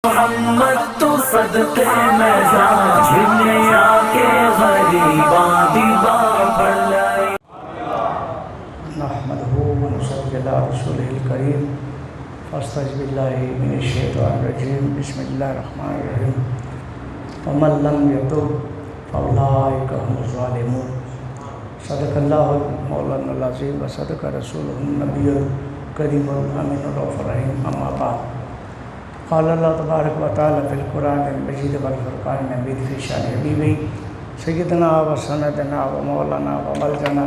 محمد تو صدقے میں جان جھنے آکے غریباں دی باں پڑھ لائے. نحمدہ ونصلی علی رسولہ الکریم. فاستعذ باللہ من الشیطان الرجیم. بسم اللہ الرحمن الرحیم. فمن لم یتب فاولئک هم الظالمون. صدق اللہ مولانا العظیم و صدق رسولہ النبی الکریم الامین الرؤوف الرحیم. اما بعد. قال اللہ تبارک و تعالی فی القرآن المجید والفرقان الحمید فی شان حبیبہ سیدنا و سندنا و مولانا و ملجنا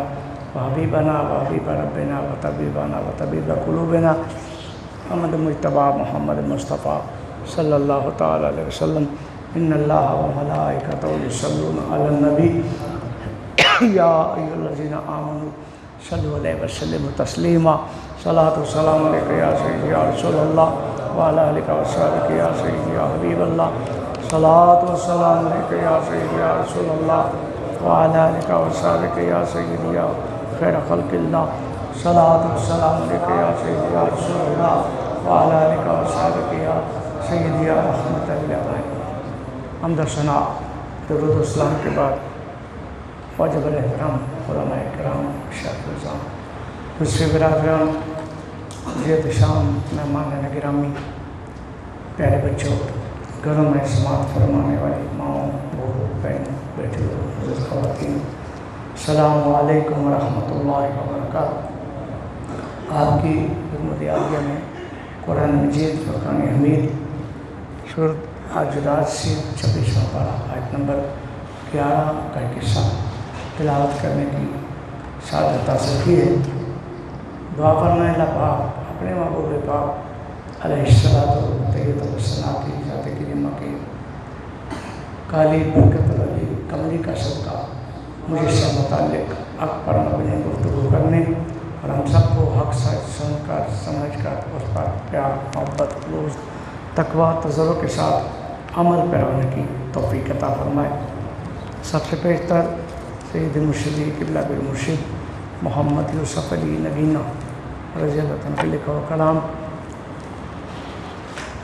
و حبیبنا و حبیب ربنا و طبیبنا و طبیب قلوبنا محمد مجتبی محمد مصطفیٰ صلی اللہ تعالی علیہ وسلم. ان اللہ و ملائکتہ یصلون علی النبی یا ایھا الذین آمنوا صلوا علیہ وسلموا تسلیما. صلاۃ و سلام علیک یا سیدی یا رسول اللہ وعلی آلک و اصحابک یا سیدی یا حبیب اللہ. صلاۃ و سلام علیک یا سیدی یا رسول اللہ وعلی آلک و اصحابک یا سیدی یا خیر خلق اللہ. صلاۃ و سلام علیک یا سیدی یا رسول اللہ وعلی آلک و اصحابک یا سیدی یا رحمت للعالمین. حمد و ثنا درود و سلام کے بعد واجب الاحترام علماء کرام شیخ الاسلام دوسرے برادران جیت شام مہمان گرامی پیارے بچوں گھروں میں سماعت فرمانے والی ماؤں بہو بہن بیٹھے بزرگ خواتین السلام علیکم ورحمۃ اللہ وبرکاتہ. آپ کی خدمت عالیہ میں قرآن مجید فرقان حمید سورۃ حجرات سے 26واں پارہ آیت نمبر 11 کا ایک حصہ تلاوت کرنے کی سعادت حاصل کی ہے. دعا فرمائیں اللہ پاک اپنے محبوب پاک علیہ الصلوۃ والسلام کی ذات کریمہ کی کالی برکت والی کملی کا صدقہ مجھے سے متعلق حق پر مبنی گفتگو کرنے اور ہم سب کو حق سن کر سمجھ کر اس پر پیار محبت خلوص تقویٰ تضرع کے ساتھ عمل پیرا ہونے کی توفیق عطا فرمائے. سب سے پیشتر سید مرشدی قبلہ بر مرشد محمد یوسف علی نگینہ رضی اللہ عنہ کے لکھا ہوا کلام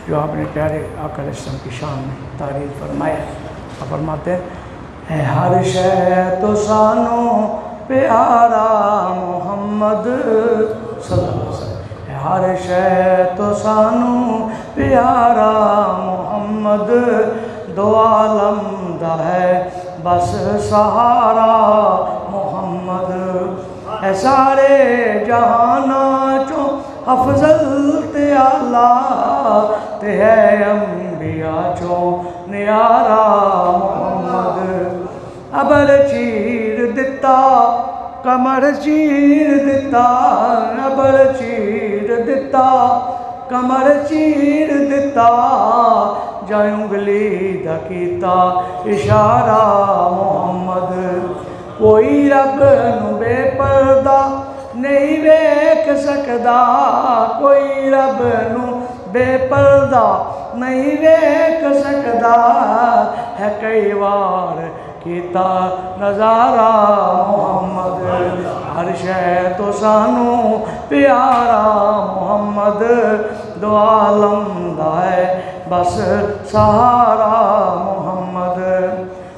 جو آپ نے پیارے آقا علیہ السلام کی شان میں تعریف فرمایا. آپ فرماتے ہیں اے ہر شے تو سانو پیارا محمد صلی اللہ علیہ وسلم. اے ہر شے تو سانو پیارا محمد دو عالم دا ہے بس سہارا محمد. اے سارے جہانا چو افضل تے اعلیٰ تے ہے انبیاء چو نیارا محمد. ابر چیر دتا کمر چیر دتا ابر چیر دتا کمر چیر دتا جا انگلی دا کیتا اشارہ محمد. کوئی رب نو بے پردہ نہیں ویکھ سکدا کوئی رب نو بے پردہ نہیں ویکھ سکدا ہے کئی وار کیتا نظارہ محمد. ہر شے تو سانو پیارا محمد دو عالم دا ہے بس سہارا محمد.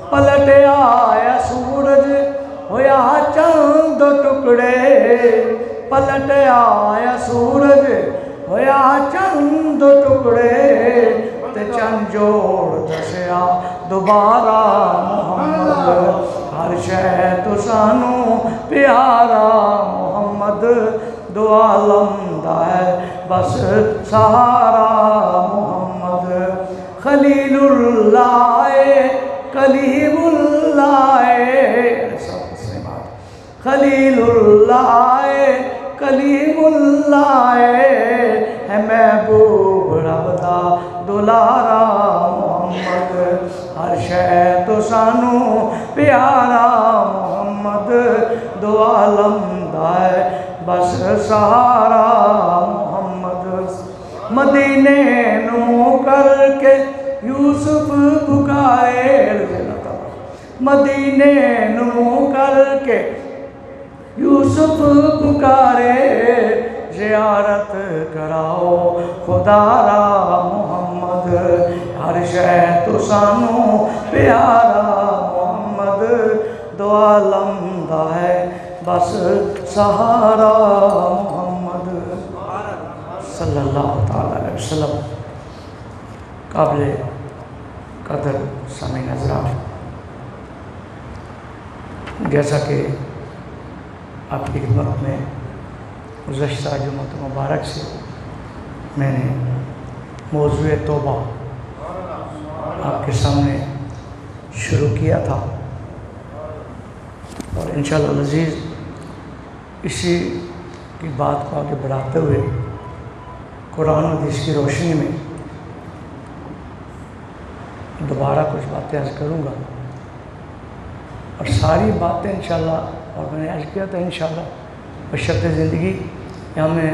پلٹ آیا سورج ہویا چند ٹکڑے پلٹ آیا سورج ہویا چند ٹکڑے تے چند جوڑ دسیا دوبارہ محمد. ہر شے تو سانو پیارا محمد دو عالم دا ہے بس سہارا محمد. خلیل اللہ کلیم اللہ خلیل اللہ کلیم اللہ ہے محبوب رب دا دلارا محمد. ہر شے تو سانو پیارا محمد دو عالم دا ہے بس سہارا محمد. مدینے نو کر کے یوسف پکارے مدینے نو کر کے یوسف پکارے زیارت کراؤ خدا را محمد. محمد ہر شے تو سانو پیارا محمد دو عالم دا ہے بس سہارا محمد صلی اللہ تعالی علیہ وسلم۔ قابل قدر سامعین حضرات، جیسا کہ آپ کی خدمت میں گزشتہ جمعۃ مبارک سے میں نے موضوع توبہ آپ کے سامنے شروع کیا تھا، اور انشاءاللہ العزیز اسی کی بات کو آگے بڑھاتے ہوئے قرآن و حدیث کی روشنی میں دوبارہ کچھ باتیں عرض کروں گا، اور ساری باتیں انشاءاللہ، اور میں نے عرض کیا تھا انشاءاللہ بشرط زندگی یہاں میں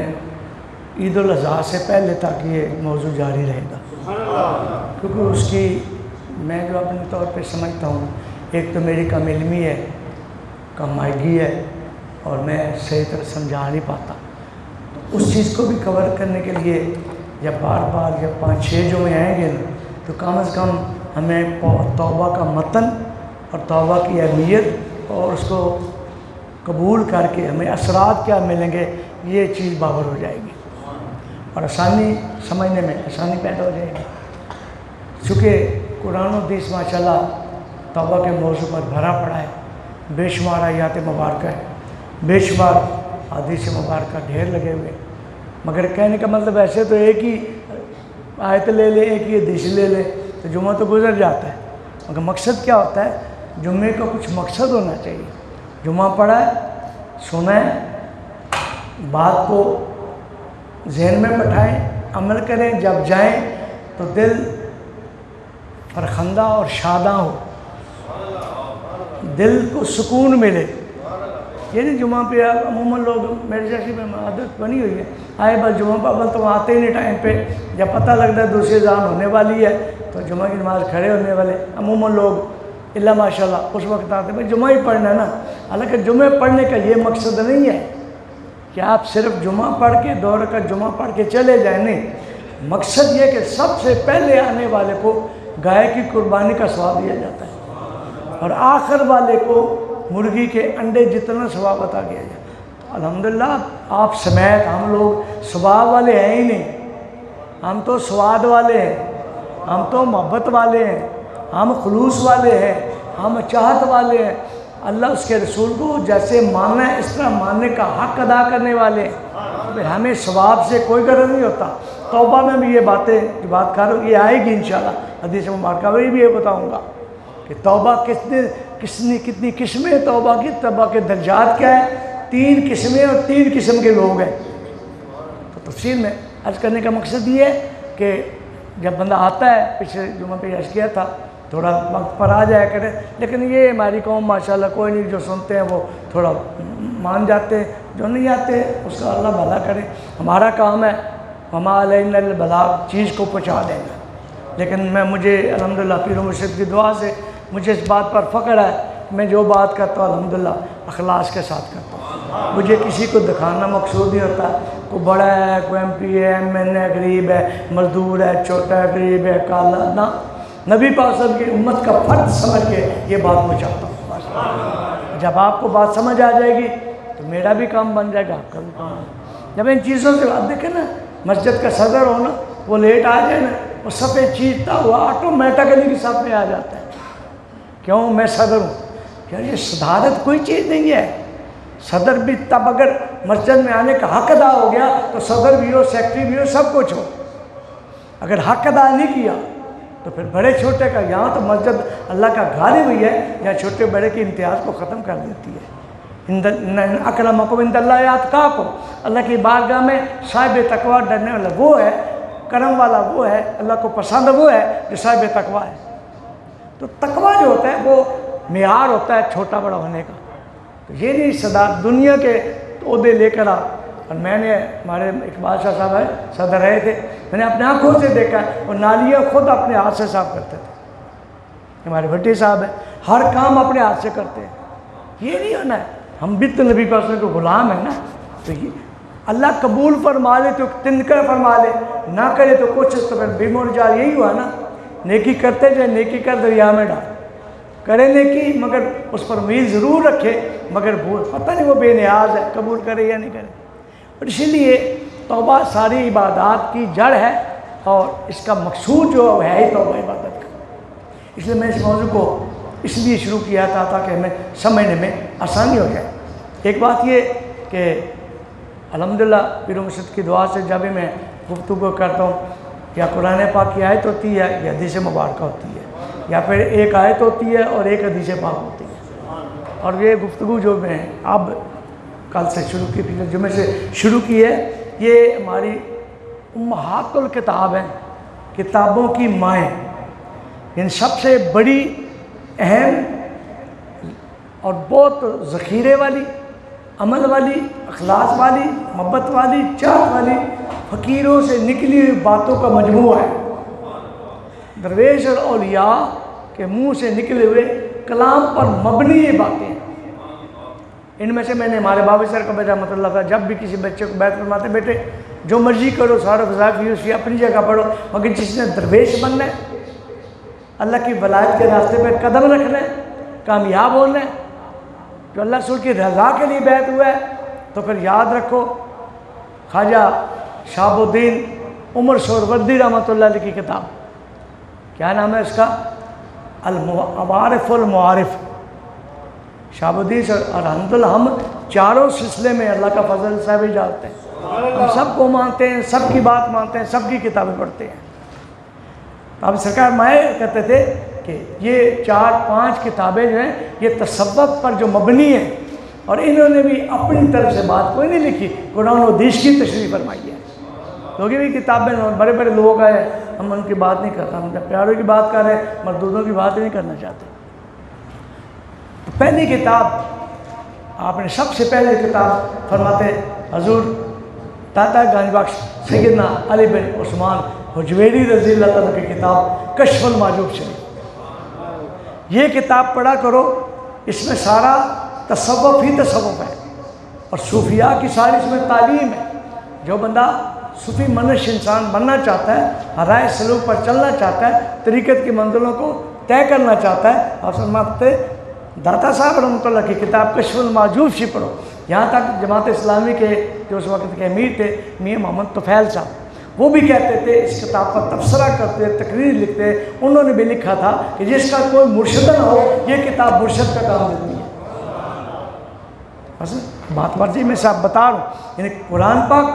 عید الاضحیٰ سے پہلے تک یہ موضوع جاری رہے گا، کیونکہ اس کی میں جو اپنے طور پہ سمجھتا ہوں، ایک تو میری کم علمی ہے، کم مائگی ہے، اور میں صحیح طرح سمجھا نہیں پاتا، تو اس چیز کو بھی کور کرنے کے لیے جب بار بار جب 5-6 جو میں آئیں گے نا، تو کم از کم ہمیں توبہ کا متن اور توبہ کی اہمیت اور اس کو قبول کر کے ہمیں اثرات کیا ملیں گے، یہ چیز باور ہو جائے گی، اور آسانی سمجھنے میں آسانی پیدا ہو جائے گی، چونکہ قرآن و حدیث ماشاءاللہ توبہ کے موضوع پر بھرا پڑا ہے، بے شمار آیات مبارکہ ہے، بے شمار حدیث مبارکہ ڈھیر لگے ہوئے، مگر کہنے کا مطلب ایسے تو ایک ہی آیت لے لیں، ایک ہی حدیث لے لیں تو جمعہ تو گزر جاتا ہے، مگر مقصد کیا ہوتا ہے؟ جمعے کا کچھ مقصد ہونا چاہیے، جمعہ پڑھا ہے، سنا ہے، بات کو ذہن میں بٹھائیں، عمل کریں، جب جائیں تو دل فرخندہ اور شاداں ہو، دل کو سکون ملے۔ یہ نہیں جمعہ پہ عموماً لوگ میرے جیسی میں عادت بنی ہوئی ہے، آئے بس جمعہ پہ اول تو آتے ہی نہیں ٹائم پہ، جب پتہ لگتا ہے دوسری اذان ہونے والی ہے تو جمعہ کی نماز کھڑے ہونے والے عموماً لوگ اللہ ماشاءاللہ اس وقت آتے ہیں بھائی جمعہ ہی پڑھنا ہے نا، حالانکہ جمعہ پڑھنے کا یہ مقصد نہیں ہے کہ آپ صرف جمعہ پڑھ کے 2 رکعت جمعہ پڑھ کے چلے جائیں، نہیں، مقصد یہ کہ سب سے پہلے آنے والے کو گائے کی قربانی کا ثواب دیا جاتا ہے، اور آخر والے کو مرغی کے انڈے جتنا ثواب عطا کیا جائے۔ تو الحمدللہ آپ سمیت ہم لوگ ثواب والے ہیں ہی نہیں، ہم تو سواد والے ہیں، ہم تو محبت والے ہیں، ہم خلوص والے ہیں، ہم چاہت والے ہیں، اللہ اس کے رسول کو جیسے ماننا ہے اس طرح ماننے کا حق ادا کرنے والے ہیں، ہمیں ثواب سے کوئی غرض نہیں ہوتا۔ توبہ میں بھی یہ باتیں جو بات کر رہا ہوں یہ آئے گی انشاءاللہ حدیث مبارکہ میں بھی یہ بتاؤں گا کہ توبہ کتنی قسمیں توبہ کی، توبہ کے درجات کیا ہیں، 3 قسمیں اور 3 قسم کے لوگ ہیں۔ تو تفصیل میں عرض کرنے کا مقصد یہ ہے کہ جب بندہ آتا ہے، پچھلے جمعہ پہ عرض کیا تھا تھوڑا وقت پر آ جایا کرے، لیکن یہ ہماری قوم ماشاءاللہ کوئی نہیں، جو سنتے ہیں وہ تھوڑا مان جاتے ہیں، جو نہیں آتے اس کا اللہ بھلا کرے۔ ہمارا کام ہے وما علینا الا البلاغ، چیز کو پہنچا دینا، لیکن مجھے الحمدللہ پیر و مرشد کی دعا سے مجھے اس بات پر فخر ہے کہ میں جو بات کرتا ہوں الحمدللہ اخلاص کے ساتھ کرتا ہوں، مجھے کسی کو دکھانا مقصود نہیں ہوتا، کوئی بڑا ہے، کوئی ایم پی ہے، ایم این ہے، غریب ہے، مزدور ہے، چھوٹا ہے، غریب ہے، کالا، نہ، نبی پاک صلی اللہ علیہ وسلم کی امت کا فرد سمجھ کے یہ بات پہنچاتا ہوں۔ جب آپ کو بات سمجھ آ جائے گی تو میرا بھی کام بن جائے گا، آپ کا بھی کام بن جائے گا۔ جب ان چیزوں سے بات دیکھیں نا، مسجد کا صدر ہونا، وہ لیٹ آ جائے نا، وہ صفحے چیرتا ہوا آٹومیٹکلی کی صف میں آ جاتا ہے، کیوں؟ میں صدر ہوں۔ یار یہ صدارت کوئی چیز نہیں ہے، صدر بھی تب اگر مسجد میں آنے کا حق ادا ہو گیا تو صدر بھی ہو، سیکٹری بھی ہو، سب کچھ ہو، اگر حق ادا نہیں کیا تو پھر بڑے چھوٹے کا، یہاں تو مسجد اللہ کا گھر ہی ہوئی ہے، یہاں چھوٹے بڑے کی امتیاز کو ختم کر دیتی ہے۔ اکرمکم عند اللہ اتقاکم، اللہ کی بارگاہ میں صاحب تقوی ڈرنے والا وہ ہے، کرم والا وہ ہے، اللہ کو پسند وہ ہے جو صاحب تقوی ہے۔ تو تقوی جو ہوتا ہے وہ معیار ہوتا ہے چھوٹا بڑا ہونے کا، تو یہ نہیں صدر دنیا کے عہدے لے کر آ۔ اور میں نے ہمارے اقبال شاہ صاحب ہے صدر رہے تھے، میں نے اپنے آنکھوں سے دیکھا وہ نالیاں خود اپنے ہاتھ سے صاف کرتے تھے، ہمارے بھٹی صاحب ہیں، ہر کام اپنے ہاتھ سے کرتے ہیں۔ یہ نہیں ہونا ہے، ہم بھی تو نبی پاک صلی اللہ علیہ وسلم کے غلام ہیں نا، تو یہ اللہ قبول فرما لے تو تنکر فرما لے، نہ کرے تو کچھ، تو پھر بے مرجع یہی ہوا نا، نیکی کرتے جائے، نیکی کر دریا میں ڈال، کرے نیکی مگر اس پر امید ضرور رکھے، مگر پتہ نہیں وہ بے نیاز ہے، قبول کرے یا نہیں کرے۔ اور اسی لیے توبہ ساری عبادات کی جڑ ہے، اور اس کا مقصود جو ہے ہی توبہ عبادت کا۔ اس لیے میں اس موضوع کو اس لیے شروع کیا تھا تاکہ ہمیں سمجھنے میں آسانی ہو جائے۔ ایک بات یہ کہ الحمدللہ پیر و مرشد کی دعا سے جب بھی میں گفتگو کرتا ہوں، یا قرآن پاک کی آیت ہوتی ہے یا حدیث مبارکہ ہوتی ہے، یا پھر ایک آیت ہوتی ہے اور ایک حدیث پاک ہوتی ہے، اور یہ گفتگو جو میں اب کل سے شروع کی، پچھلے جمعے سے شروع کی ہے، یہ ہماری امہات الکتاب ہیں، کتابوں کی مائیں، ان سب سے بڑی، اہم اور بہت ذخیرے والی، عمل والی، اخلاص والی، محبت والی، چاہت والی، فقیروں سے نکلی ہوئی باتوں کا مجموعہ ہے۔ درویش اور اولیاء کے منہ سے نکلے ہوئے کلام پر مبنی یہ باتیں ہیں۔ ان میں سے میں نے ہمارے بابا سر کا رحمۃ اللہ کا جب بھی کسی بچے کو بیعت فرماتے، بیٹے جو مرضی کرو، سارا وظائف یوسفی اپنی جگہ پڑھو، مگر جس نے درویش بننا ہے، اللہ کی ولایت کے راستے پہ قدم رکھنا ہے، کامیاب ہونا ہے، جو اللہ رسول کی رضا کے لیے بیعت ہوا ہے، تو پھر یاد رکھو خواجہ شہاب الدین عمر سہروردی رحمۃ اللہ علیہ کی کتاب، کیا نام ہے اس کا؟ العوارف المعارف۔ شہاب الدین اور الحمدللہ ہم چاروں سلسلے میں اللہ کا فضل صاحب ہی جانتے ہیں، ہم سب کو مانتے ہیں، سب کی بات مانتے ہیں، سب کی کتابیں پڑھتے ہیں۔ اب سرکار مائع کہتے تھے کہ یہ 4-5 کتابیں جو ہیں یہ تصوف پر جو مبنی ہیں، اور انہوں نے بھی اپنی طرف سے بات کوئی نہیں لکھی، قرآن و حدیث کی تشریح فرمائی ہے۔ کیونکہ بھی کتابیں بڑے بڑے لوگ آئے، ہم ان کی بات نہیں کرتا، ہم پیاروں کی بات کر رہے ہیں، مردودوں کی بات نہیں کرنا چاہتے۔ پہلی کتاب آپ نے سب سے پہلے کتاب فرماتے حضور داتا گنج بخش سیدنا علی بن عثمان حجویری رضی اللہ تعالیٰ کی کتاب کشف المحجوب شریف، یہ کتاب پڑھا کرو، اس میں سارا تصوف ہی تصوف ہے، اور صوفیاء کی ساری اس میں تعلیم ہے۔ جو بندہ صوفی منش انسان بننا چاہتا ہے، رائے سلوک پر چلنا چاہتا ہے، طریقت کی منزلوں کو طے کرنا چاہتا ہے، آپ فرماتے داتا صاحب رحمۃ اللہ کی کتاب کشف المحجوب شریف پڑھو۔ یہاں تک جماعت اسلامی کے جو اس وقت کے امیر تھے میاں محمد طفیل صاحب، وہ بھی کہتے تھے، اس کتاب پر تبصرہ کرتے، تقریر لکھتے، انہوں نے بھی لکھا تھا کہ جس کا کوئی مرشد نہ ہو یہ کتاب مرشد کا کام دیتی ہے۔ بس بات مرضی میں سے آپ بتا رہا ہوں، یعنی قرآن پاک،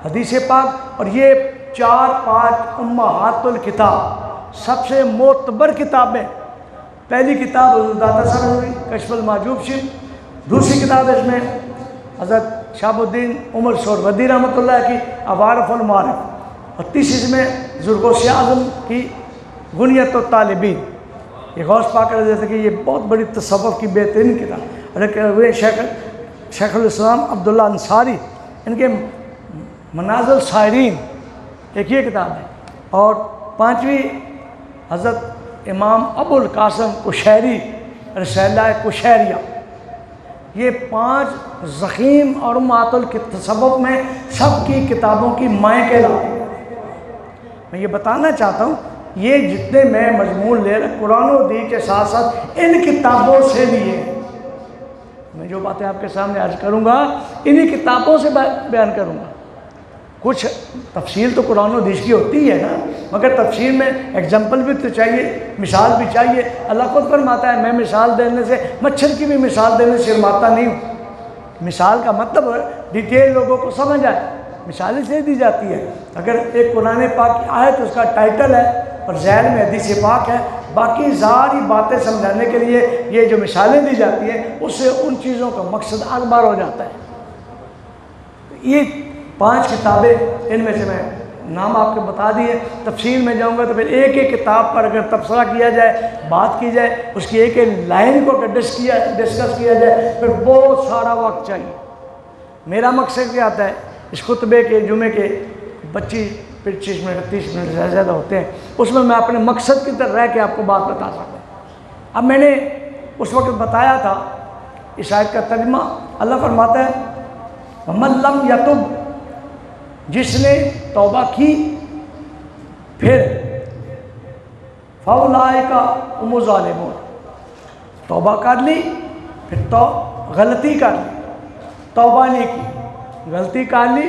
حدیث پاک، اور یہ 4-5 امہات الکتاب سب سے معتبر کتابیں۔ پہلی کتاب حضور داتا صاحب ہوئی کشف المحجوب شریف، دوسری کتاب اس میں حضرت شہاب الدین عمر سہروردی رحمۃ اللہ کی عوارف المعارف، اور تیسری اس میں زرغوثی اعظم کی غنیت الطالبین۔ یہ غوث پاک رضی اللہ عنہ کی یہ بہت بڑی تصوف کی بہترین کتاب، اور شیخ الاسلام عبداللہ انصاری ان کے منازل الصائرین ایک یہ کتاب ہے، اور 5ویں حضرت امام ابو القاسم قشیری رسالہ قشیریہ۔ یہ 5 ضخیم اور امہات التصوف میں سب کی کتابوں کی مائیں کہلاتی ہیں۔ میں یہ بتانا چاہتا ہوں، یہ جتنے میں مضمون لے رہا قرآن و حدیث کے ساتھ ساتھ ان کتابوں سے لیے، میں جو باتیں آپ کے سامنے عرض کروں گا انہی کتابوں سے بیان کروں گا۔ کچھ تفصیل تو قرآن و حدیث کی ہوتی ہے نا، مگر تفصیل میں ایگزامپل بھی تو چاہیے، مثال بھی چاہیے۔ اللہ خود فرماتا ہے میں مثال دینے سے، مچھر کی بھی مثال دینے سے شرماتا نہیں ہوں۔ مثال کا مطلب ڈیٹیل لوگوں کو سمجھ آئے، مثالیں سے دی جاتی ہے۔ اگر ایک قرآن پاک کی آیت اس کا ٹائٹل ہے اور ذیل میں حدیث پاک ہے، باقی ساری باتیں سمجھانے کے لیے یہ جو مثالیں دی جاتی ہیں اس سے ان چیزوں کا مقصد اکبر ہو جاتا ہے۔ یہ 5 کتابیں، ان میں سے میں نام آپ کو بتا دیے، تفصیل میں جاؤں گا تو پھر ایک ایک کتاب پر اگر تبصرہ کیا جائے، بات کی جائے، اس کی ایک ایک لائن کو اگر ڈسکس کیا جائے پھر بہت سارا وقت چاہیے۔ میرا مقصد کیا آتا ہے، اس خطبے کے جمعے کے 25 منٹ 30 منٹ سے زیادہ ہوتے ہیں، اس میں اپنے مقصد کی طرف رہ کے آپ کو بات بتا سکتا ہوں۔ اب میں نے اس وقت بتایا تھا اس آیت کا ترجمہ، اللہ فرماتا ہے وَمَن لَّمْ يَتُبْ جس نے توبہ کی پھر فاولئک هم الظالمون، توبہ کر لی پھر تو غلطی کر لی، توبہ نہیں کی، غلطی کر لی،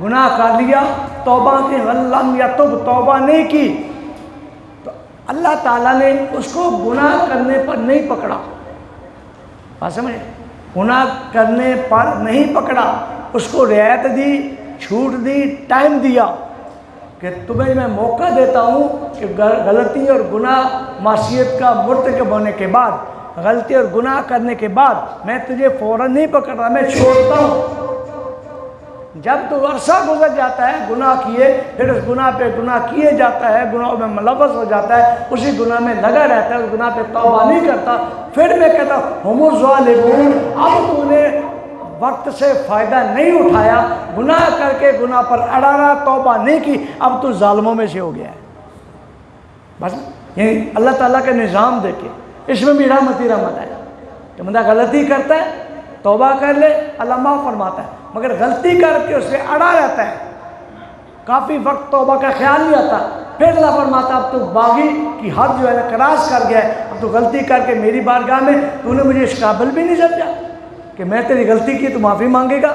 گناہ کر لیا، توبہ کی لم یتب، توبہ نہیں کی، تو اللہ تعالیٰ نے اس کو گناہ کرنے پر نہیں پکڑا، بات سمجھے، گناہ کرنے پر نہیں پکڑا، اس کو رعایت دی، چھوٹ دی، ٹائم دیا کہ تمہیں میں موقع دیتا ہوں کہ غلطی اور گناہ معصیت کا مرتکب ہونے کے بعد، غلطی اور گناہ کرنے کے بعد میں تجھے فوراً نہیں پکڑ رہا، میں چھوڑتا ہوں۔ جب تو عرصہ گزر جاتا ہے گناہ کیے، پھر اس گناہ پہ گناہ کیے جاتا ہے، گناہوں میں ملوث ہو جاتا ہے، اسی گناہ میں لگا رہتا ہے، اس گناہ پہ توبہ نہیں کرتا، پھر میں کہتا ہوں ہم الظالمون، اب تو نے وقت سے فائدہ نہیں اٹھایا، گناہ کر کے گناہ پر اڑا رہا، توبہ نہیں کی، اب تو ظالموں میں سے ہو گیا ہے۔ بس یعنی اللہ تعالیٰ کا نظام دیکھے، اس میں بھی رحمت ہی رحمت ہے کہ بندہ غلطی کرتا ہے، توبہ کر لے، اللہ معاف فرماتا ہے، مگر غلطی کر کے اس سے اڑا رہتا ہے، کافی وقت توبہ کا خیال نہیں آتا، پھر اللہ فرماتا اب تو باغی کی حد جو ہے نا کراس کر گیا ہے، اب تو غلطی کر کے میری بارگاہ میں تو نے مجھے اس قابل بھی نہیں سمجھا کہ میں تیری غلطی کی تو معافی مانگے گا،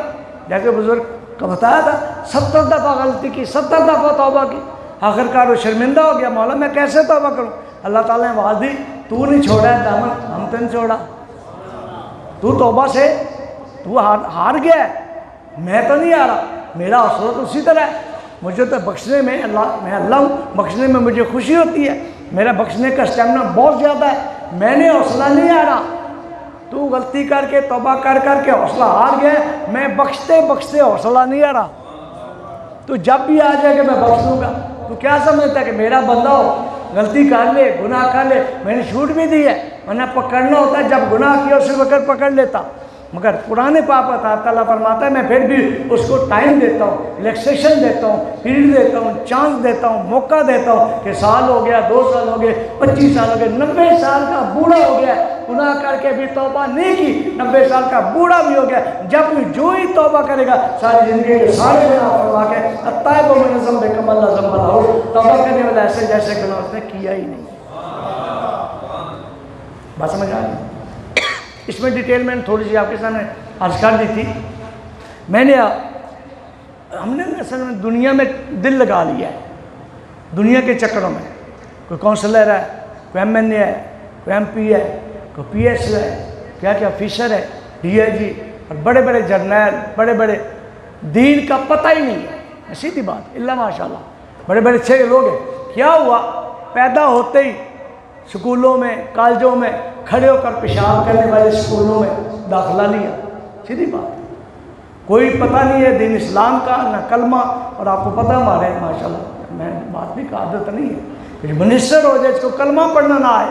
جیسے بزرگ کا بتایا تھا 70 دفعہ غلطی کی، 70 دفعہ توبہ کی، آخرکار وہ شرمندہ ہو گیا، مولا میں کیسے توبہ کروں؟ اللہ تعالیٰ نے آواز دی تو نہیں چھوڑا ہے دامن، ہم تو نہیں چھوڑا، تو توبہ سے تو ہار گیا ہے، میں تو نہیں آ رہا، میرا حوصلہ تو اسی طرح ہے، مجھے تو بخشنے میں میں اللہ ہوں، بخشنے میں مجھے خوشی ہوتی ہے، میرا بخشنے کا اسٹیمنا بہت زیادہ ہے، میں نے حوصلہ نہیں آ رہا، تو غلطی کر کے توبہ کر کے حوصلہ ہار گیا ہے، میں بخشتے بخشتے حوصلہ نہیں آ رہا، تو جب بھی آ جائے کہ میں بخش دوں گا، تو کیا سمجھتا ہے کہ میرا بندہ ہو، غلطی کر لے، گناہ کر لے، میں نے چھوٹ بھی دی ہے، ورنہ پکڑنا ہوتا ہے جب گناہ کیا اسی وقت پکڑ لیتا، مگر قرآن پاک تعالیٰ فرماتا ہے میں پھر بھی اس کو ٹائم دیتا ہوں، ریلیکسیشن دیتا ہوں، پیریڈ دیتا ہوں، چانس دیتا ہوں، موقع دیتا ہوں کہ سال ہو گیا، 2 سال ہو گئے، 25 سال ہو گئے، 90 سال کا بوڑھا ہو گیا، گناہ کر کے بھی توبہ نہیں کی، 90 سال کا بوڑھا بھی ہو گیا، جب جو ہی توبہ کرے گا ساری زندگی کے سارے گناہ فرما کے التائب من الذنب کمن لا ذنب لہ، توبہ کرنے والا ایسے جیسے گناہ اس نے کیا ہی نہیں۔ بات سمجھ آ رہی؟ اس میں ڈیٹیل میں تھوڑی سی آپ کے سامنے عرض کر دی تھی، ہم نے اصل میں دنیا میں دل لگا لیا ہے، دنیا کے چکروں میں، کوئی کونسلر ہے، کوئی ایم این اے ہے، کوئی ایم پی ہے، کوئی پی ایس ہے، کیا آفیسر ہے، ڈی آئی جی، اور بڑے بڑے جرنیل، بڑے بڑے دین کا پتہ ہی نہیں ہے، سیدھی بات، اللہ ماشاء اللہ بڑے بڑے اچھے لوگ ہیں، کیا ہوا پیدا ہوتے ہی سکولوں میں، کالجوں میں کھڑے ہو کر پیشاب کرنے والے سکولوں میں داخلہ لیا، سیدھی بات، کوئی پتہ نہیں ہے دین اسلام کا، نہ کلمہ، اور آپ کو پتہ ہمارے ماشاءاللہ میں بات بھی کا عادت نہیں ہے کہ منسٹر ہو جائے اس کو کلمہ پڑھنا نہ آئے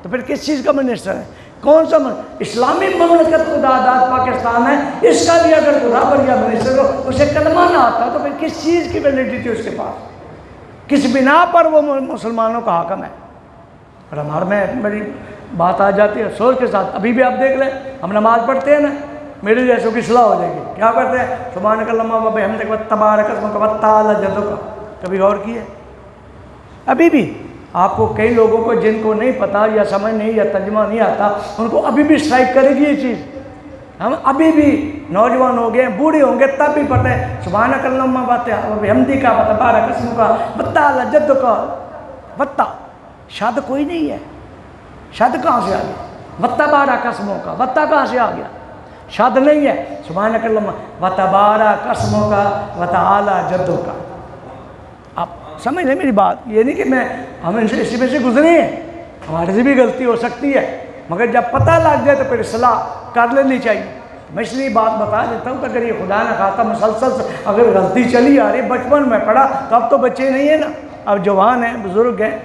تو پھر کس چیز کا منسٹر ہے؟ کون سا اسلامی مملکت خدا آزاد پاکستان ہے، اس کا بھی اگر برابر یا منسٹر ہو اسے کلمہ نہ آتا تو پھر کس چیز کی ویلیڈیٹی اس کے پاس، کس بنا پر وہ مسلمانوں کا حاکم ہے؟ اور ہمارے میں بڑی بات آ جاتی ہے افسوس کے ساتھ، ابھی بھی آپ دیکھ لیں ہم نماز پڑھتے ہیں نا، میرے جیسوں کی اصلاح ہو جائے گی، کیا کرتے ہیں سبحانک اللہم و بحمدک تبارک اسمک وتعالی جدک، کبھی غور کیے؟ ابھی بھی آپ کو کئی لوگوں کو جن کو نہیں پتہ یا سمجھ نہیں یا ترجمہ نہیں آتا ان کو ابھی بھی اسٹرائک کرے گی یہ چیز، ہم ابھی بھی نوجوان ہو گئے، بوڑھے ہوں گے تب بھی پتہ ہے سبحانک اللہم و بحمدک تبارک اسمک وتعالی جدک، وتا شد کوئی نہیں ہے، شد کہاں سے آ گیا؟ وتبارک اسمک، وتا کہاں سے آ گیا؟ شد نہیں ہے، سبحانک اللہم وتبارک اسمک وتعالی جدک۔ آپ سمجھ لیں میری بات، یہ نہیں کہ ہم اسی میں سے گزرے ہیں، ہمارے سے بھی غلطی ہو سکتی ہے، مگر جب پتہ لگ جائے تو پھر اصلاح کر لینی چاہیے۔ میں اس لیے بات بتا دیتا ہوں کہ اگر یہ خدا نہ خواستہ مسلسل سے اگر غلطی چلی آ رہی، بچپن میں پڑھا تو اب تو بچے نہیں ہیں نا، اب جوان ہیں، بزرگ ہیں،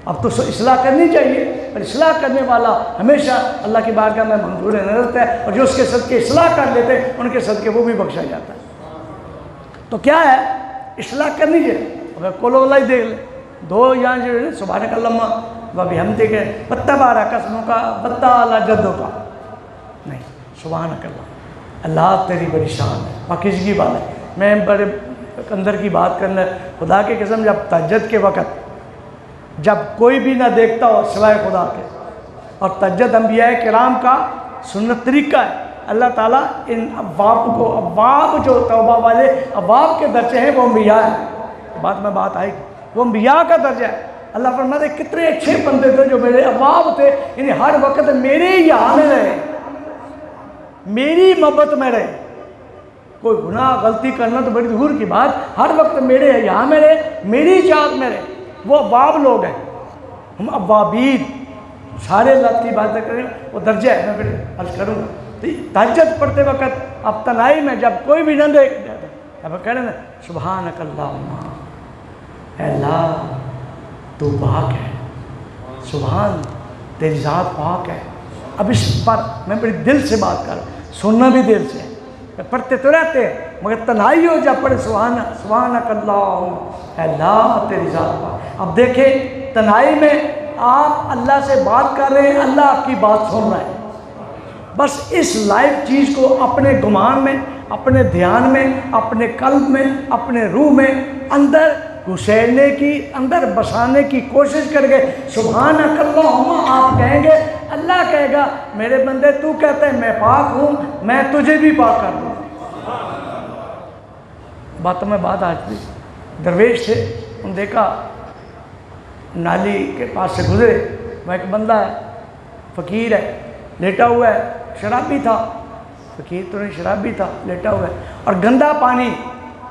اب تو اصلاح کرنی چاہیے، اور اصلاح کرنے والا ہمیشہ اللہ کی بارگاہ میں منظور نظر ہے، اور جو اس کے صدقے اصلاح کر لیتے ہیں ان کے صدقے وہ بھی بخشا جاتا ہے۔ تو کیا ہے اصلاح کرنی چاہیے، اگر کولو اللہ ہی دیکھ لیں، دو یہاں جو ہے سبحانک اللہم و بحمدک وتبارک اسمک وتعالی جدک، نہیں سبحانک اللہ، اللہ تیری بڑی شان ہے، پاکیزگی والا ہے۔ میں بڑے اندر کی بات کرنا ہے. خدا کی قسم جب تہجد کے وقت جب کوئی بھی نہ دیکھتا ہو سوائے خدا کے, اور تہجد انبیاء کرام کا سنت طریقہ ہے, اللہ تعالیٰ ان ابواب کو, ابواب جو توبہ والے ابواب کے درجے ہیں وہ انبیاء ہیں. بات آئے گی, وہ انبیاء کا درجہ ہے. اللہ فرماتے ہیں کتنے اچھے بندے تھے جو میرے ابواب تھے, یعنی ہر وقت میرے یہاں میں رہے, میری محبت میں رہے. کوئی گناہ غلطی کرنا تو بڑی دور کی بات, ہر وقت میرے یہاں میں رہے, میری چاہت میں رہے. وہ ابواب لوگ ہیں, ہم ابوابین. سارے اللہ کی باتیں کریں وہ درجہ ہے, میں پھر عرض کروں گا. تو تہجد پڑھتے وقت اب تنہائی میں جب کوئی بھی نہ دیکھ جاتا, اب کہہ رہے نا سبحانک اللہم, اے اللہ تو پاک ہے, سبحان تیری ذات پاک ہے. اب اس پر میں بڑی دل سے بات کر رہا ہوں, سننا بھی دل سے, پڑھتے تو رہتے ہیں مگر تنہائی ہو جب پڑھے سبحانک اللہم, اے اللہ تیری ذات پاک. اب دیکھیں تنہائی میں آپ اللہ سے بات کر رہے ہیں, اللہ آپ کی بات سن رہا ہے. بس اس لائف چیز کو اپنے گمان میں, اپنے دھیان میں, اپنے قلب میں, اپنے روح میں اندر گھسیڑنے کی, اندر بسانے کی کوشش کر گئے. سبحانک اللہم آپ کہیں گے, اللہ کہے گا میرے بندے تو کہتے ہیں میں پاک ہوں, میں تجھے بھی پاک کر دوں. باتوں میں بات آج بھی درویش تھے, انہوں نے دیکھا نالی کے پاس سے گزرے, وہ ایک بندہ ہے, فقیر ہے, لیٹا ہوا ہے, شرابی تھا, فقیر تو نہیں شرابی تھا, لیٹا ہوا ہے, اور گندا پانی,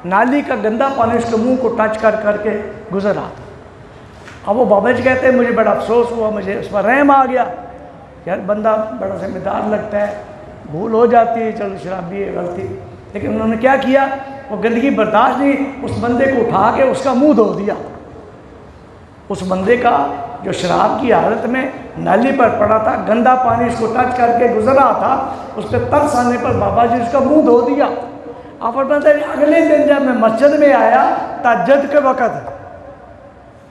نالی کا گندا پانی اس کے منہ کو ٹچ کر کے گزر رہا تھا. اب وہ بابا جی کہتے ہیں مجھے بڑا افسوس ہوا, مجھے اس پر رحم آ گیا, یار بندہ بڑا ذمہ دار لگتا ہے, بھول ہو جاتی ہے, چلو شرابی ہے غلطی. لیکن انہوں نے کیا کیا, وہ گندگی برداشت نہیں, اس بندے کو اٹھا کے اس کا منہ دھو دیا. اس بندے کا جو شراب کی حالت میں نالی پر پڑا تھا, گندا پانی اس کو ٹچ کر کے گزر رہا تھا, اس پہ ترس آنے پر بابا جی اس کا منہ دھو دیا. آپ فرماتے ہیں اگلے دن جب میں مسجد میں آیا تہجد کے وقت,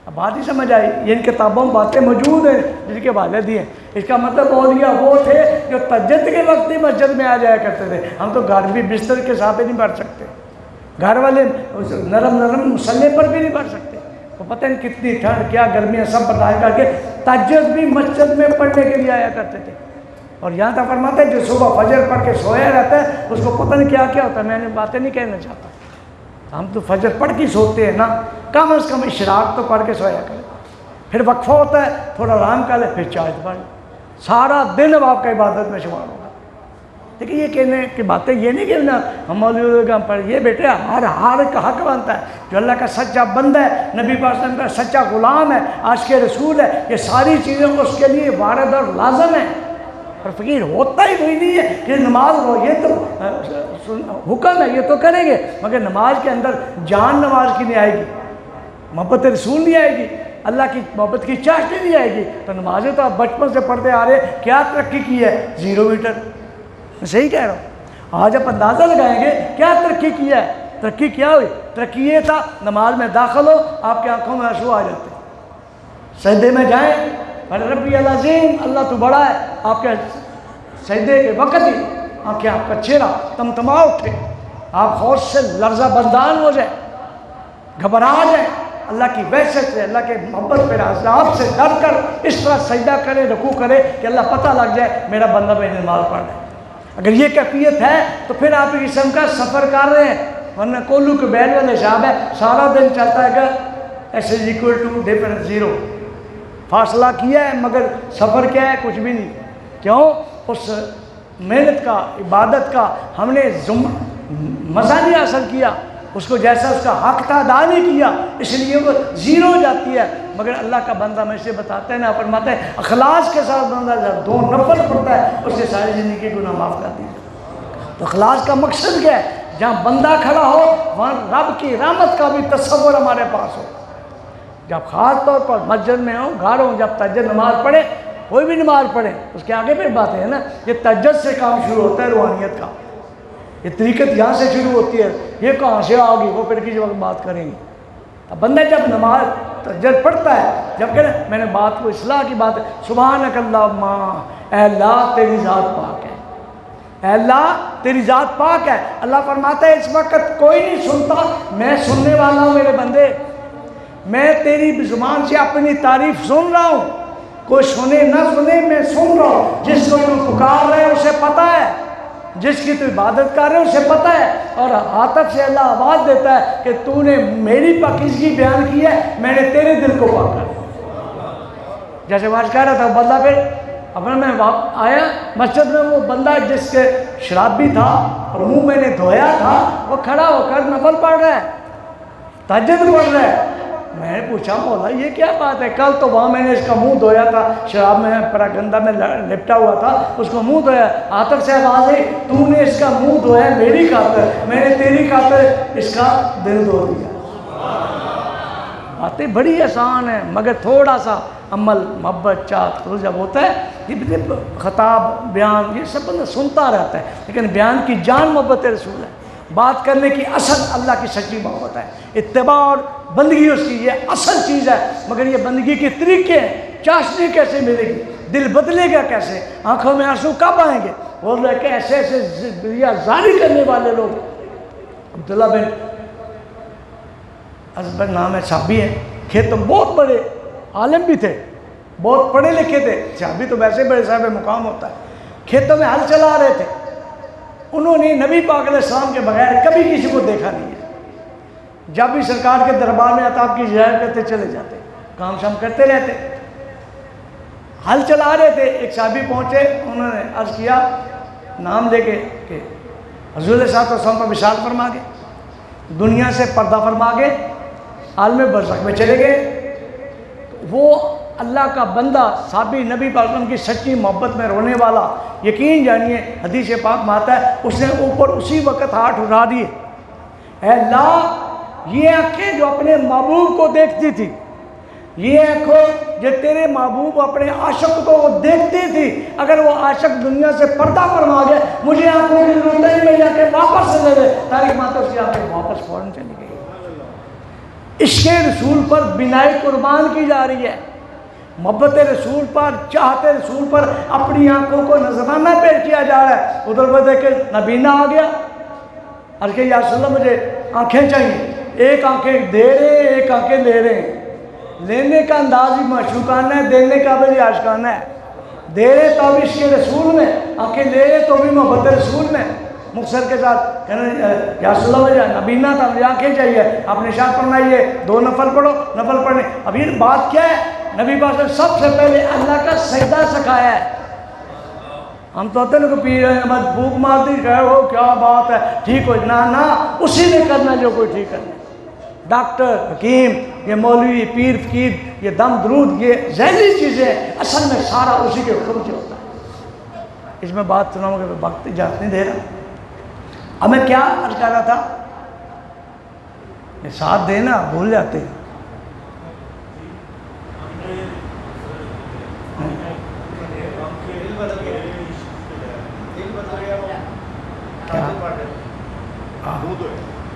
اب بات ہی سمجھ آئی, یہ ان کتابوں میں باتیں موجود ہیں جن کے حوالے دیے. اس کا مطلب اولیاء وہ تھے جو تہجد کے وقت ہی مسجد میں آ جایا کرتے تھے. ہم تو گھر بھی بستر کے ساتھ نہیں پڑھ سکتے, گھر والے نرم مسلح پر بھی نہیں پڑھ سکتے. وہ پتہ نہیں کتنی ٹھنڈ کیا گرمیاں سب برداشت کر کے تہجد بھی مسجد میں پڑھنے کے لیے آیا کرتے تھے. اور یہاں تک فرماتے ہیں جو صبح فجر پڑھ کے سویا رہتا ہے اس کو پتہ نہیں کیا کیا ہوتا ہے. میں نے باتیں نہیں کہنا چاہتا, ہم تو فجر پڑھ کے سوتے ہیں نا, کم از کم اشراق تو پڑھ کے سویا کریں. پھر وقفہ ہوتا ہے, تھوڑا آرام کر لے, پھر چارج پڑھ لے, سارا دن اب آپ کا عبادت میں شمار ہوگا. لیکن یہ کہنے کی باتیں یہ نہیں کہ نا ہم مولوی کا پڑھ, یہ بیٹے ہر کا حق بنتا ہے. جو اللہ کا سچا بندہ ہے, نبی پاک صلی اللہ علیہ وسلم کا سچا غلام ہے, عاشق رسول ہے, یہ ساری چیزیں اس کے لیے وارد اور لازم ہیں. اور فقیر ہوتا ہی کوئی نہیں ہے کہ نماز ہو, یہ تو حکم ہے, یہ تو کریں گے, مگر نماز کے اندر جان نماز کی نہیں آئے گی, محبت رسول نہیں آئے گی, اللہ کی محبت کی چاشنی نہیں آئے گی, تو نمازیں تو آپ بچپن سے پڑھتے آ رہے, کیا ترقی کی ہے؟ 0 میٹر. میں صحیح کہہ رہا ہوں. آج آپ اندازہ لگائیں گے کیا ترقی کی ہے. ترقی کیا ہوئی؟ ترقی یہ تھا نماز میں داخل ہو آپ کی آنکھوں میں آنسو آ جاتے, سجدے میں جائیں ربی العظیم اللہ تو بڑا ہے, آپ کے سجدے کے وقت ہی آنکھیں آپ کا چہرہ تمتما اٹھے, آپ خوف سے لرزہ بردان ہو جائیں, گھبرا جائیں, اللہ کی وحشت سے, اللہ کے محبت پہ عذاب سے ڈر کر اس طرح سجدہ کرے, رکوع کرے کہ اللہ پتہ لگ جائے میرا بندہ میں نماز پڑھ رہا ہے. اگر یہ کیفیت ہے تو پھر آپ اس قسم کا سفر کر رہے ہیں, ورنہ کولو کے بیل والے حساب ہے, سارا دن چلتا ہے کہ S is equal to difference 0, فاصلہ کیا ہے مگر سفر کیا ہے؟ کچھ بھی نہیں. کیوں؟ اس محنت کا, عبادت کا ہم نے مزہ نہیں حاصل کیا, اس کو جیسا اس کا حق تھا ادا نہیں کیا, اس لیے وہ 0 ہو جاتی ہے. مگر اللہ کا بندہ میں سے بتاتے ہیں نا, فرماتے ہیں اخلاص کے ساتھ بندہ جب 2 نفل پڑھتا ہے اس سے ساری زندگی کے گناہ معاف کر دی جاتے. تو اخلاص کا مقصد کیا ہے؟ جہاں بندہ کھڑا ہو وہاں رب کی رحمت کا بھی تصور ہمارے پاس ہو. جب خاص طور پر مسجد میں ہوں, گھر ہوں, جب تہجد نماز پڑھے, کوئی بھی نماز پڑھے, اس کے آگے پھر باتیں ہیں نا, یہ تہجد سے کام شروع ہوتا ہے روحانیت کا. یہ طریقت یہاں سے شروع ہوتی ہے, یہ کہاں سے آ گئی وہ پھر کسی وقت بات کریں گے. اب بندہ جب نماز تہجد پڑھتا ہے, جب کہ میں نے بات کو اصلاح کی بات ہے, سبحانک اللہم اے اللہ تیری ذات پاک ہے, اے اللہ تیری ذات پاک ہے. اللہ فرماتا ہے اس وقت کوئی نہیں سنتا، میں سننے والا ہوں میرے بندے. میں تیری زبان سے اپنی تعریف سن رہا ہوں. کوئی سنے نہ سنے میں سن رہا ہوں. جس کو تو پکار رہے ہیں اسے پتہ ہے، جس کی تو عبادت کر رہے ہیں اسے پتہ ہے. اور عاطف سے اللہ آواز دیتا ہے کہ تو نے میری پاکیزگی بیان کی ہے، میں نے تیرے دل کو پاک کر دیا. جیسے آج کہہ رہا تھا بندہ پھر اپنا میں آیا مسجد میں، وہ بندہ جس کے شرابی تھا اور منہ میں نے دھویا تھا وہ کھڑا ہو کر نفل پڑھ رہا ہے، تہجد پڑھ رہا ہے. میں نے پوچھا مولا یہ کیا بات ہے؟ کل تو وہاں میں نے اس کا منہ دھویا تھا، شراب میں پراگندہ میں لپٹا ہوا تھا، اس کو منہ دھویا. عاطف سے آواز ہے تو نے اس کا منہ دھویا میری خاطر، میں نے تیری خاطر اس کا دل دھو دیا. باتیں بڑی آسان ہیں مگر تھوڑا سا عمل محبت چاہت جب ہوتا ہے یہ خطاب بیان یہ سب بندہ سنتا رہتا ہے، لیکن بیان کی جان محبت رسول ہے. بات کرنے کی اصل اللہ کی سچی محبت ہے. اتباع اور بندگی اس کی یہ اصل چیز ہے، مگر یہ بندگی کے طریقے ہیں. چاشنی کیسے ملے گی؟ دل بدلے گا کیسے؟ آنکھوں میں آنسو کب آئیں گے؟ بول رہے کہ ایسے ایسے زاری کرنے والے لوگ. عبداللہ بن ازبر نام ہے، صحابی ہیں، کھیت بہت بڑے عالم بھی تھے، بہت پڑھے لکھے تھے. صحابی تو ویسے بڑے صاحب مقام ہوتا ہے. کھیتوں میں ہل چلا رہے تھے. انہوں نے نبی پاک علیہ السلام کے بغیر کبھی کسی کو دیکھا نہیں ہے. جب بھی سرکار کے دربار میں آتا آپ کی زیارت کرتے چلے جاتے، کام شام کرتے رہتے. ہل چلا رہے تھے، ایک صحابی پہنچے، انہوں نے عرض کیا نام لے کے کہ حضور صلی اللہ علیہ وسلم پر وصال فرما گئے، دنیا سے پردہ فرما گئے، عالم برزخ میں چلے گئے. وہ اللہ کا بندہ صحابی نبی پاک علیہ وسلم کی سچی محبت میں رونے والا، یقین جانیے حدیث پاک میں آتا ہے اس نے اوپر اسی وقت ہاتھ اٹھا دیے. اے اللہ یہ آنکھیں جو اپنے محبوب کو دیکھتی تھی، یہ آنکھوں جو تیرے محبوب اپنے عاشق کو وہ دیکھتی تھی، اگر وہ عاشق دنیا سے پردہ فرما گئے مجھے آنکھوں کی ضرورت نہیں، میں آنکھیں واپس سے لے لے. تاریخ ماتا اس کی آنکھیں واپس فوراً چلی گئی. عشق رسول پر بنائی قربان کی جا رہی ہے، محبت رسول پر چاہت رسول پر اپنی آنکھوں کو نذرانہ پیش کیا جا رہا ہے. ادھر وہ دیکھے نبینا آ گیا، عرض کہ یا رسول اللہ مجھے آنکھیں چاہیے. ایک آنکھیں دے رہے ہیں، ایک آنکھیں لے رہے ہیں. لینے کا انداز بھی معشوقانہ ہے، دینے کا بھی عاشقانہ ہے. دے رہے تو بھی عشق رسول میں، آنکھیں لے رہے تو بھی محبت رسول میں. مختصر کے ساتھ کہنا یا رسول اللہ مجھے نبینا تھا، مجھے آنکھیں چاہیے. آپ نے ارشاد فرمائیے 2 نفل پڑھو. نفل پڑھنے اب یہ بات کیا ہے؟ نبی پاک نے سب سے پہلے اللہ کا سجدہ سکھایا ہے. ہم تو ہوتے ہیں کہ پی رہے ہیں بس بھوک مارتی کہے ہو کیا بات ہے ٹھیک ہو نہ اسی نے کرنا جو کوئی ٹھیک کرنا. ڈاکٹر حکیم یہ مولوی پیر فقیر یہ دم درود یہ ذہنی چیزیں اصل میں سارا اسی کے حکم سے ہوتا ہے. اس میں بات سناؤں کہ وقت اجازت نہیں دے رہا. اب میں کیا عرض کر رہا تھا؟ یہ ساتھ دینا بھول جاتے ہیں.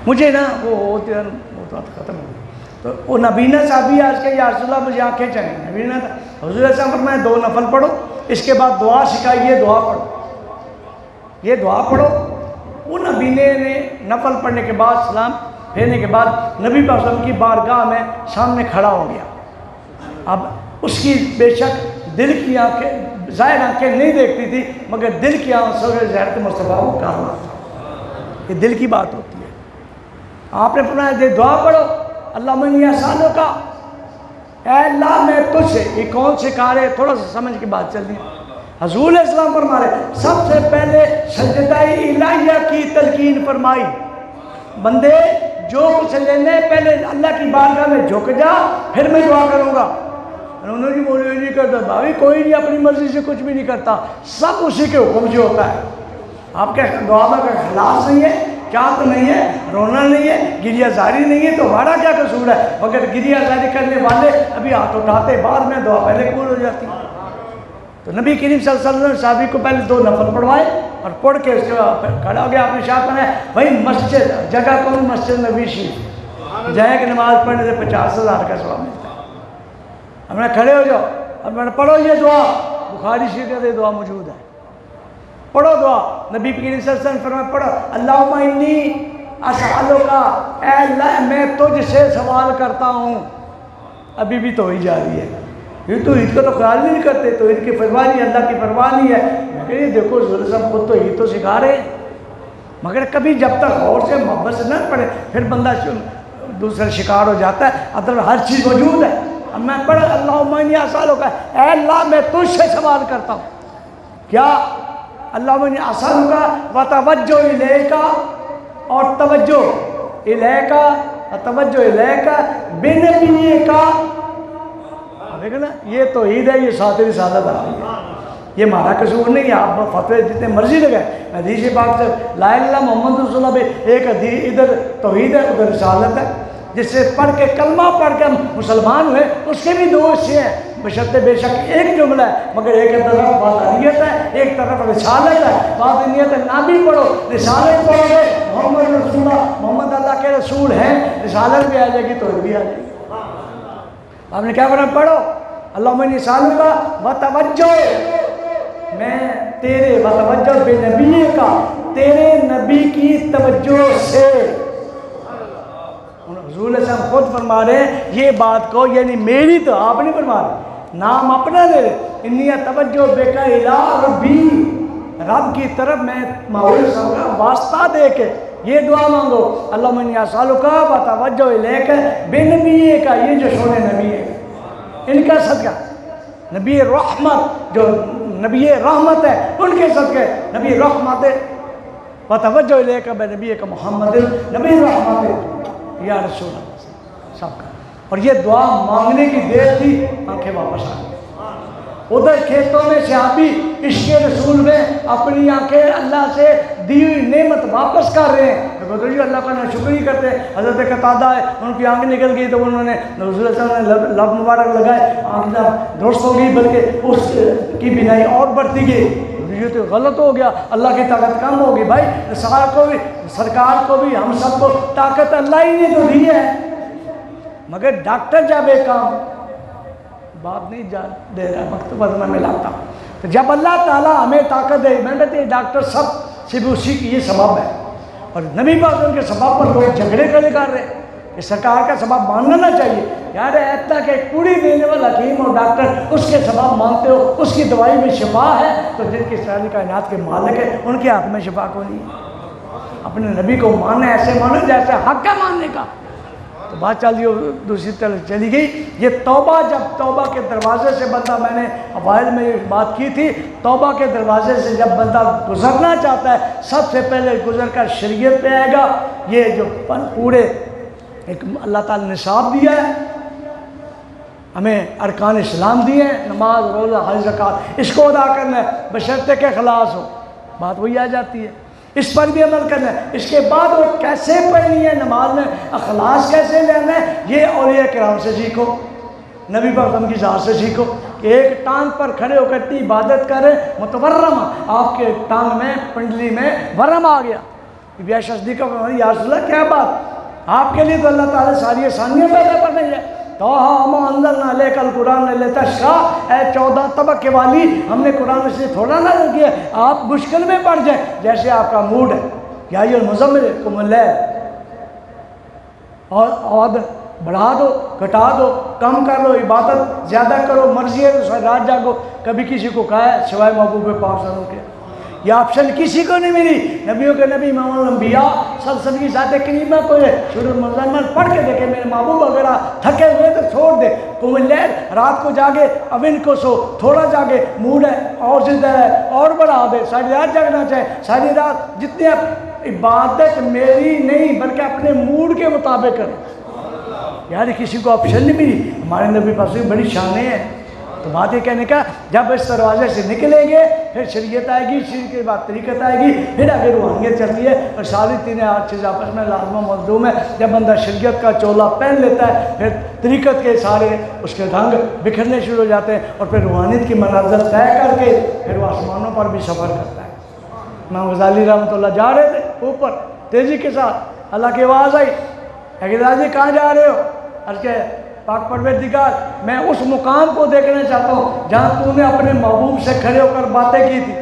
مجھے نا وہ تو ختم ہو گئی. تو وہ نبینا صاحبی آج کے یا رسول اللہ مجھے آنکھیں چاہیے. نبینا تھا حضور صلی اللہ علیہ وسلم فرمایا 2 نفل پڑھو، اس کے بعد دعا سکھائیے، دعا پڑھو، یہ دعا پڑھو. وہ نبینے نے نفل پڑھنے کے بعد سلام پھیرنے کے بعد نبی پاک صلی اللہ علیہ وسلم کی بارگاہ میں سامنے کھڑا ہو گیا. اب اس کی بے شک دل کی آنکھیں ظاہر آنکھیں نہیں دیکھتی تھی مگر دل کی آنکھوں سے زہرت مصطفیٰ کو کرنا تھا. یہ دل کی بات ہوتی ہے. آپ نے فرمایا دعا پڑھو اللہ من اسالو کا، اے اللہ میں تجھ سے. یہ کون سکھا رہے؟ تھوڑا سا سمجھ کے بات چل رہی ہے. حضور علیہ السلام فرما رہے سب سے پہلے سجدہ الہیہ کی تلقین فرمائی. بندے جو کچھ لینے پہلے اللہ کی بارگاہ میں جھک جا پھر میں دعا کروں گا. انہوں نے مولوی نہیں کرتا بھائی کوئی نہیں اپنی مرضی سے کچھ بھی نہیں کرتا، سب اسی کے حکم سے ہوتا ہے. آپ کے دعا میں کوئی خلاص نہیں ہے، چاہت نہیں ہے، رونا نہیں ہے، گریہ زاری نہیں ہے، تو ہمارا کیا قصور ہے؟ مگر گریہ زاری کرنے والے ابھی ہاتھ اٹھاتے بعد میں دعا پہلے قبول ہو جاتی. تو نبی کریم صلی اللہ علیہ وسلم نے صحابی کو پہلے 2 نفل پڑھوائے اور پڑھ کے اس کے بعد کھڑا ہو گیا. آپ نے ارشاد فرمایا بھائی مسجد جگہ کون مسجد نبی شریف جائے کہ نماز پڑھنے سے 50,000 کا ثواب ملتا ہے. ہم نے کھڑے ہو جاؤ اب میں نے پڑھو یہ دعا، بخاری شریف میں یہ دعا موجود ہے. پڑھو دعا، نبی کریم صلی اللہ علیہ وسلم فرمایا پڑھو اللہم انی اسألک، اے اللہ میں تجھ سے سوال کرتا ہوں. ابھی بھی توحید جاری ہے، یہ توحید کا تو خیال نہیں کرتے، توحید کی پرواہ نہیں، اللہ کی پرواہ نہیں ہے. میں کہ یہ دیکھو حضور صاحب خود توحید تو سکھا رہے ہیں، مگر کبھی جب تک غور سے محبت سے نہ پڑھے پھر بندہ دوسرا شکار ہو جاتا ہے. اصل ہر چیز موجود ہے. اب میں پڑھ اللہم انی اسألک، اے اللہ میں تجھ سے سوال کرتا ہوں. کیا؟ اللہم انی اسألک وتوجہ الیک، اور توجہ الیک، توجہ الیک بنبیک. دیکھیں نا یہ توحید ہے، یہ ساتھ رسالت آ رہی ہے. یہ ہمارا قصور نہیں ہے. آپ فتوے جتنے مرضی لگائیں، حدیث پاک سے لا الہ الا محمد رسول اللہ بھی ایک حدیث، ادھر توحید ہے ادھر رسالت ہے. جس سے پڑھ کے کلمہ پڑھ کے ہم مسلمان ہوئے اس کے بھی دو حصے ہیں، بشرط بے شک ایک جملہ ہے، مگر ایک طرف وحدانیت ہے، ایک طرف رسالت ہے. وحدانیت ہے نہ بھی پڑھو، رسالت پڑھو گے محمد رسول اللہ، محمد اللہ کے رسول ہیں، رسالت بھی آ جائے گی توحید بھی آ جائے گی. آپ نے کیا کرنا؟ پڑھو اللہم انی اسألک وتوجہ، میں تیرے وتوجہ بنبیک، تیرے نبی کی توجہ سے. حضور علیہ السلام خود فرما رہے ہیں یہ بات کو، یعنی میری تو آپ نہیں فرما رہے، نام اپنا لے رہے. انی توجہ بک الی ربی، رب کی طرف میں معبود صاحب کا واسطہ دے کے یہ دعا مانگو اللہم انی اسألک وتوجہ الیک بنبیک. یہ جو سونے نبی ہے ان کا صدقہ، نبی رحمت جو نبی رحمت ہے ان کے صدقے، نبی رحمت وتوجہ الیک بنبیک محمد نبی رحمت یا رسول اللہ سب کا. اور یہ دعا مانگنے کی دیر تھی، آنکھیں واپس آ گئی. ادھر کھیتوں میں صحابی عشق رسول میں اپنی آنکھیں اللہ سے دی ہوئی نعمت واپس کر رہے ہیں. جو اللہ کا ناشکری کرتے ہیں. حضرت قتادہ ہے، ان کی آنکھ نکل گئی تو انہوں نے رسول اللہ صلی اللہ علیہ وسلم نے لب مبارک لگائے، آنکھ درست ہو گئی، بلکہ اس کی بینائی اور بڑھتی گئی. یہ تو غلط ہو گیا، اللہ کی طاقت کم ہوگی. بھائی سرکار کو بھی ہم سب کو طاقت اللہ ہی نے تو دی ہے، مگر ڈاکٹر جب ایک کام بات نہیں دے رہا وقت میں ملاتا ہوں تو جب اللہ تعالیٰ ہمیں طاقت دے، میں کہتے ہیں ڈاکٹر سب صرف اسی کی یہ سبب ہے. اور نبی پاک ان کے سبب پر لوگ جھگڑے کر رہے ہیں کہ سرکار کا سبب ماننا چاہیے. یار اتنا کہ پوری دینے والا حکیم اور ڈاکٹر اس کے سبب مانتے ہو، اس کی دوائی میں شفا ہے، تو جن کی ساری کائنات کے مالک ہے ان کے ہاتھ میں شفا کو نہیں ہے. اپنے نبی کو ماننا ایسے مانو جیسے حق ہے ماننے کا. تو بات دوسری طرف چلی گئی. یہ توبہ، جب توبہ کے دروازے سے بندہ، میں نے اوائل میں یہ بات کی تھی، توبہ کے دروازے سے جب بندہ گزرنا چاہتا ہے سب سے پہلے گزر کر شریعت پہ آئے گا. یہ جو پورے ایک اللہ تعالیٰ نے نصاب دیا ہے، ہمیں ارکان اسلام دیے ہیں، نماز، روزہ، حج، زکوٰۃ، اس کو ادا کرنا ہے بشرطے کہ اخلاص ہو. بات وہی آ جاتی ہے، اس پر بھی عمل کرنا ہے. اس کے بعد وہ کیسے پڑھنی ہے نماز میں، اخلاص کیسے لینا ہے، یہ اولیاء کرام سے سیکھو، نبی پاک کی ذات سے سیکھو. کہ ایک ٹانگ پر کھڑے ہو کر اتنی عبادت کریں متورم، آپ کے ٹانگ میں پنڈلی میں ورم آ گیا. بیا شدی کا یا رسول اللہ کیا بات، آپ کے لیے تو اللہ تعالیٰ ساری آسانیاں پیدا کر رہی ہے. توہا ما انزلنا الیک القرآن لتشقی، اے 14 طبقے والی، ہم نے قرآن سے تھوڑا نازل کیا آپ مشکل میں پڑ جائیں جیسے آپ کا موڈ ہے. یا ایھا المزمل قم اللیل، اور بڑھا دو، گھٹا دو، کم کر لو، عبادت زیادہ کرو، مرضی ہے تو رات جاگو. کبھی کسی کو کہا ہے سوائے محبوب پاک صلی اللہ علیہ وسلم کے؟ یہ آپشن کسی کو نہیں ملی. نبیوں کے نبی امام الانبیاء صلی اللہ علیہ وسلم کی ذات کریمہ کو سورۃ المزمل پڑھ کے دیکھے میرے محبوب اگر تھکے ہوئے تو چھوڑ دے، قم اللیل، رات کو جاگے، اب ان کو سو، تھوڑا جاگے، موڈ ہے اور زندہ ہے اور بڑھا دے، ساری رات جاگنا چاہے، ساری رات جتنے عبادت میری نہیں بلکہ اپنے موڈ کے مطابق کریں. یار کسی کو آپشن نہیں ملی. ہمارے نبی پاس بڑی شانیں ہیں. تو بات یہ کہنے کا جب اس دروازے سے نکلیں گے پھر شریعت آئے گی، شریعت کے بعد طریقت آئے گی، پھر آگے روحانیت چلتی ہے. اور ساری تینیں چیز آپس میں لازم و ملزوم ہے. جب بندہ شریعت کا چولا پہن لیتا ہے پھر طریقت کے سارے اس کے رنگ بکھرنے شروع ہو جاتے ہیں، اور پھر روحانیت کی منازل طے کر کے پھر وہ آسمانوں پر بھی سفر کرتا ہے. امام غزالی رحمۃ اللہ جا رہے تھے اوپر تیزی کے ساتھ، اللہ کی آواز آئی، غزالی جی کہاں جا رہے ہو؟ عرض کہ پاک پروردگار میں اس مقام کو دیکھنا چاہتا ہوں جہاں تو نے اپنے محبوب سے کھڑے ہو کر باتیں کی تھی.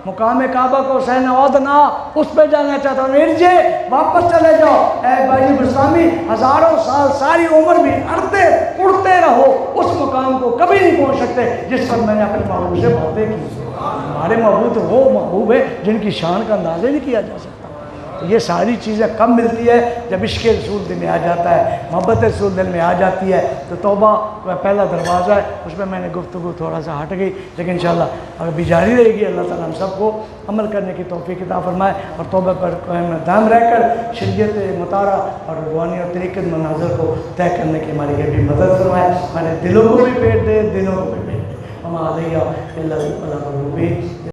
مقام کعبہ کو حسین عودنا اس پہ جانا چاہتا ہوں، ارجے واپس چلے جاؤ اے بھائی اسلامی، ہزاروں سال ساری عمر بھی اڑتے رہو، اس مقام کو کبھی نہیں پہنچ سکتے جس پر میں نے اپنے محبوب سے باتیں کی۔ ہمارے محبوب تو وہ محبوب ہے جن کی شان کا اندازہ نہیں کیا جا سکتا۔ یہ ساری چیزیں کب ملتی ہے؟ جب عشق رسول دل میں آ جاتا ہے، محبت رسول دل میں آ جاتی ہے، تو توبہ کا پہلا دروازہ ہے، اس میں نے گفتگو تھوڑا سا ہٹ گئی، لیکن انشاءاللہ اگر بھی جاری رہے گی، اللہ تعالیٰ ہم سب کو عمل کرنے کی توفیق عطا فرمائے اور توبہ پر قائم دائم رہ کر شریعت مطالعہ اور روحانی اور طریقت مناظر کو طے کرنے کی ہماری یہ بھی مدد فرمائے، ہمارے دلوں کو بھی پیٹ دے، دلوں کو بھی پیٹ دے۔ ہم علیہ اللہ